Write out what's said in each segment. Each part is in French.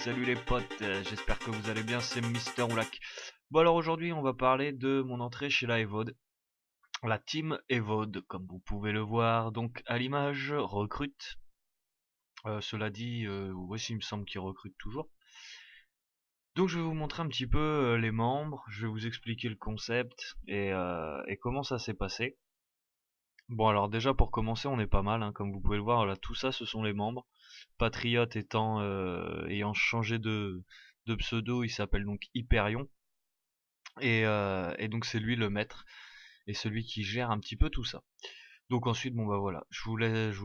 salut les potes, j'espère que vous allez bien, c'est Mister Oulak. Bon alors aujourd'hui on va parler de mon entrée chez la Evode, la team Evode comme vous pouvez le voir, donc à l'image recrute. Cela dit, voici il me semble qu'ils recrutent toujours. Donc je vais vous montrer un petit peu les membres, je vais vous expliquer le concept et comment ça s'est passé. Bon alors déjà pour commencer on est pas mal, hein, comme vous pouvez le voir, là tout ça ce sont les membres. Patriote ayant changé de pseudo, il s'appelle donc Hyperion. Et donc c'est lui le maître et celui qui gère un petit peu tout ça. Donc ensuite, bon bah voilà, je vous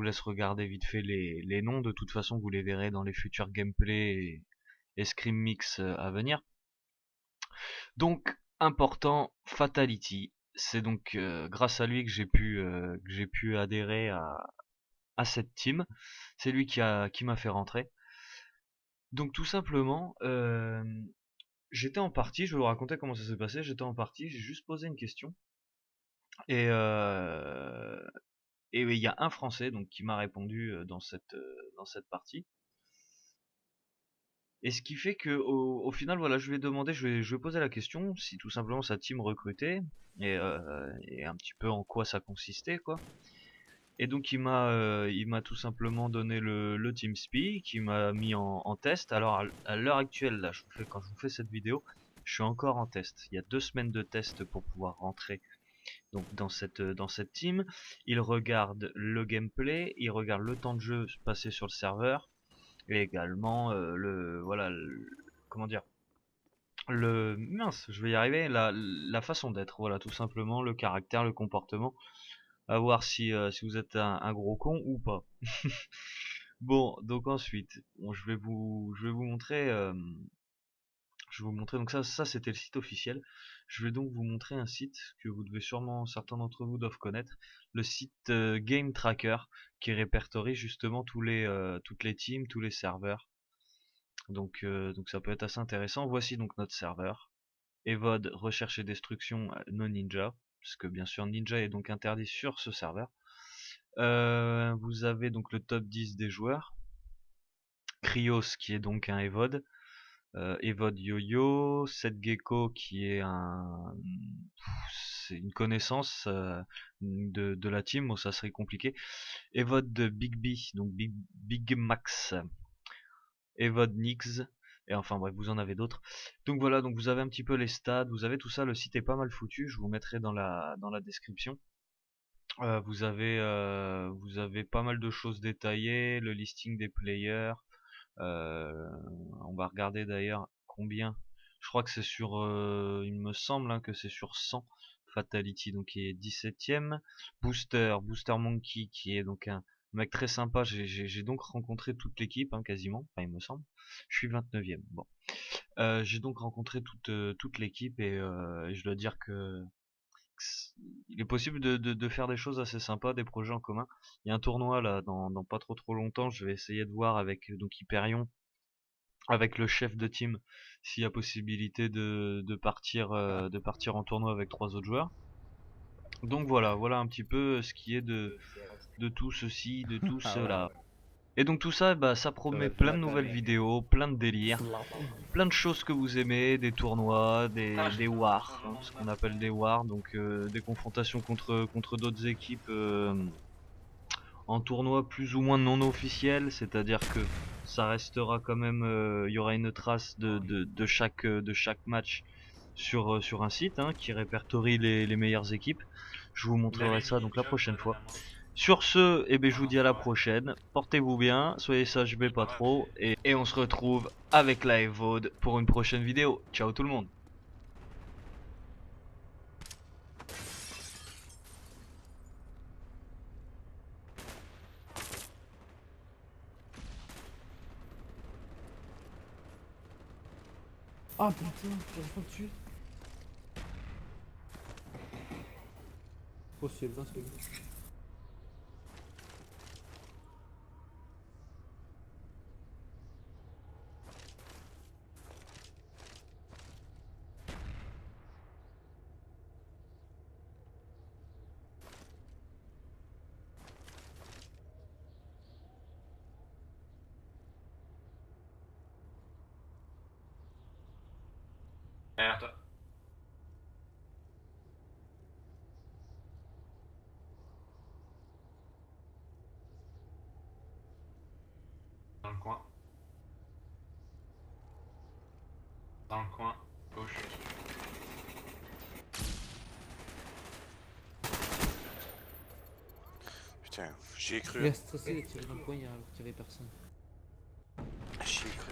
laisse regarder vite fait les noms. De toute façon, vous les verrez dans les futurs gameplays et Scream Mix à venir. Donc, important, Fatality. C'est donc grâce à lui que j'ai pu adhérer à cette team. C'est lui qui m'a fait rentrer. Donc tout simplement, j'étais en partie, je vais vous raconter comment ça s'est passé. J'étais en partie, j'ai juste posé une question. Et, euh, et oui, il y a un Français donc qui m'a répondu dans cette partie. Et ce qui fait que au final, voilà, je lui ai demandé, je vais poser la question si tout simplement sa team recrutait et un petit peu en quoi ça consistait, quoi. Et donc il m'a tout simplement donné le TeamSpeak, il m'a mis en test. Alors à l'heure actuelle, là, quand je vous fais cette vidéo, je suis encore en test. Il y a 2 semaines de test pour pouvoir rentrer donc dans cette team. Il regarde le gameplay, il regarde le temps de jeu passé sur le serveur et également comment dire, le mince, je vais y arriver, la façon d'être, voilà, tout simplement le caractère, le comportement, à voir si vous êtes un gros con ou pas. Bon, donc ensuite, bon, je vais vous montrer. Donc ça c'était le site officiel. Je vais donc vous montrer un site que vous devez sûrement, certains d'entre vous doivent connaître, le site Game Tracker, qui répertorie justement toutes les teams, tous les serveurs. Donc ça peut être assez intéressant. Voici donc notre serveur. Evode recherche et destruction non ninja, puisque bien sûr ninja est donc interdit sur ce serveur. Vous avez donc le top 10 des joueurs. Krios qui est donc un Evode. Evode Yo-Yo, Seth Gecko qui est c'est une connaissance de la team, bon ça serait compliqué. Evode Big B, donc Big Max, Evode Nix, et enfin bref, vous en avez d'autres. Donc voilà, donc vous avez un petit peu les stats, vous avez tout ça, le site est pas mal foutu, je vous mettrai dans la description. Vous avez pas mal de choses détaillées, le listing des players. On va regarder d'ailleurs combien. Je crois que c'est sur, il me semble hein, que c'est sur 100. Fatality donc qui est 17ème. Booster Monkey qui est donc un mec très sympa. J'ai donc rencontré toute l'équipe hein, quasiment, enfin il me semble. Je suis 29ème. Bon, j'ai donc rencontré toute l'équipe et je dois dire que il est possible de faire des choses assez sympas, des projets en commun. Il y a un tournoi là dans pas trop longtemps. Je vais essayer de voir avec donc Hyperion, avec le chef de team, s'il y a possibilité de partir en tournoi avec 3 autres joueurs. Donc voilà un petit peu ce qui est de tout ceci, de tout Ah ouais, cela. Et donc tout ça, bah, ça ça va promet être plein la de nouvelles tannée. vidéos, plein de délires, plein de choses que vous aimez, des tournois, des wars, hein, ce qu'on appelle des wars, donc des confrontations contre d'autres équipes en tournoi plus ou moins non officiel, c'est-à-dire que ça restera quand même, il y aura une trace de chaque match sur un site hein, qui répertorie les meilleures équipes. Je vous montrerai ça donc la prochaine fois. Sur ce, eh ben, je vous dis à la prochaine. Portez-vous bien, soyez sages mais pas trop, et on se retrouve avec la Evode pour une prochaine vidéo. Ciao tout le monde. Ah putain, j'arrive pas dessus. Possible, hein, c'est bon. Derrière toi. Dans le coin. Dans le coin. Gauche. Putain, j'y ai cru. Il a stressé, il a tiré dans le coin alors qu'il n'y avait personne. J'y ai cru.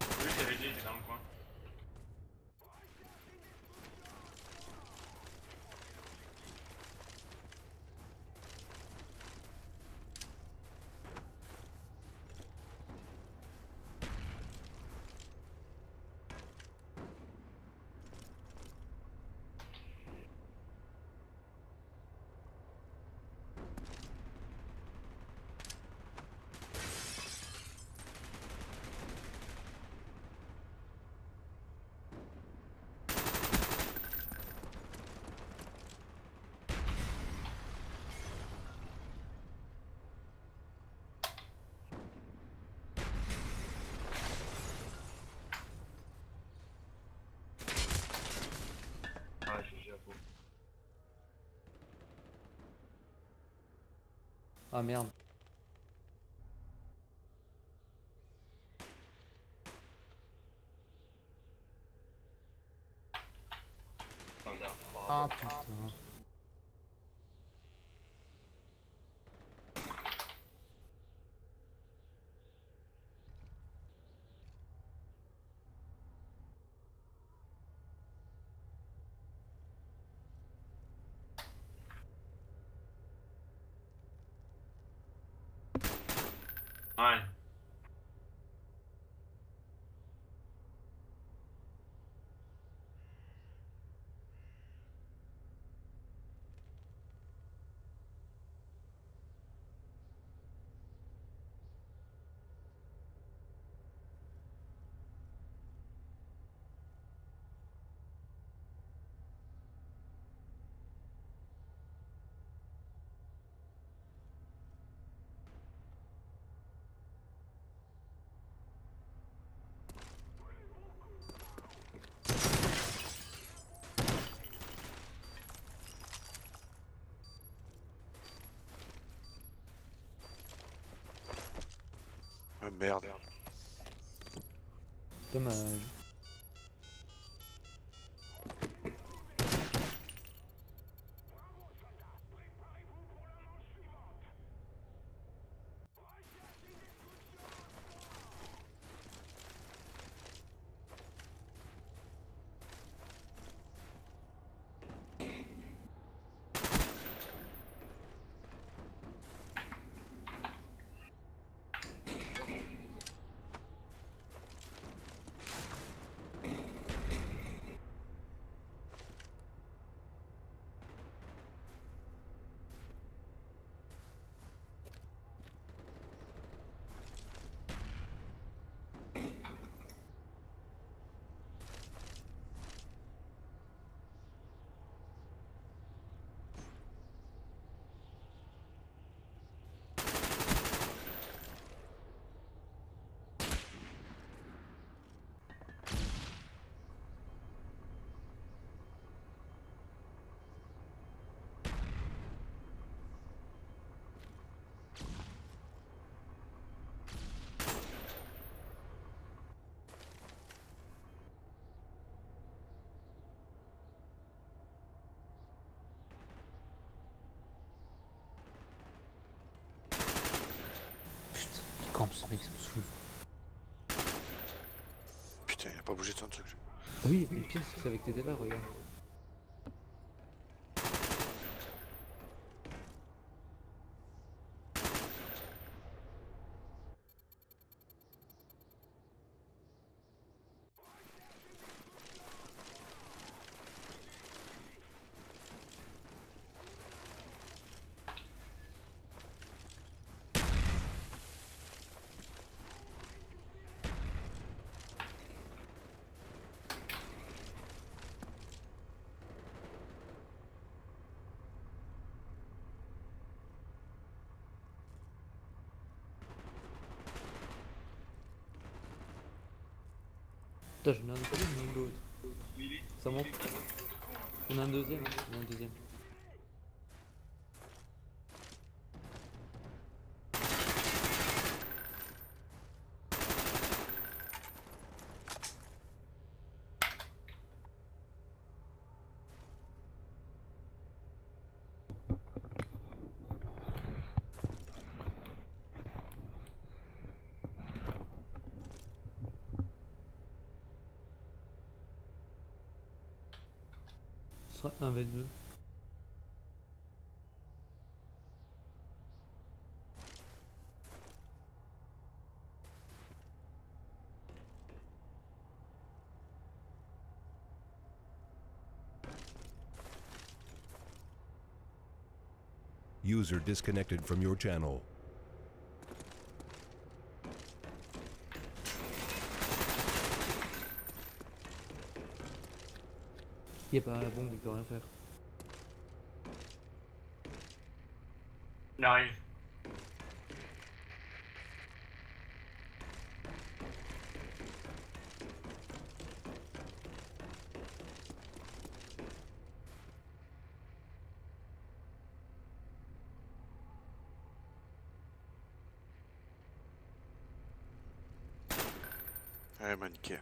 Oui, je t'avais dit, t'es dans le coin. Ah, GG à vous. Ah merde. Ah putain. Ouais. Ah, merde. Dommage. Putain, il campe ce mec, ça me saoule. Putain, il a pas bougé de son truc. Ah oui, le pire c'est avec tes débats, regarde. Putain, j'en ai un de côté, j'en ai un de l'autre. Ça monte. J'en ai un deuxième, hein. J'en ai un deuxième. Ce sera 1v2. User disconnected from your channel. Il a pas la bombe, il peut rien faire. Il arrive. Ouais, maniqué.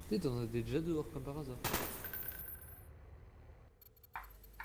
Peut-être on a déjà dehors comme par hasard.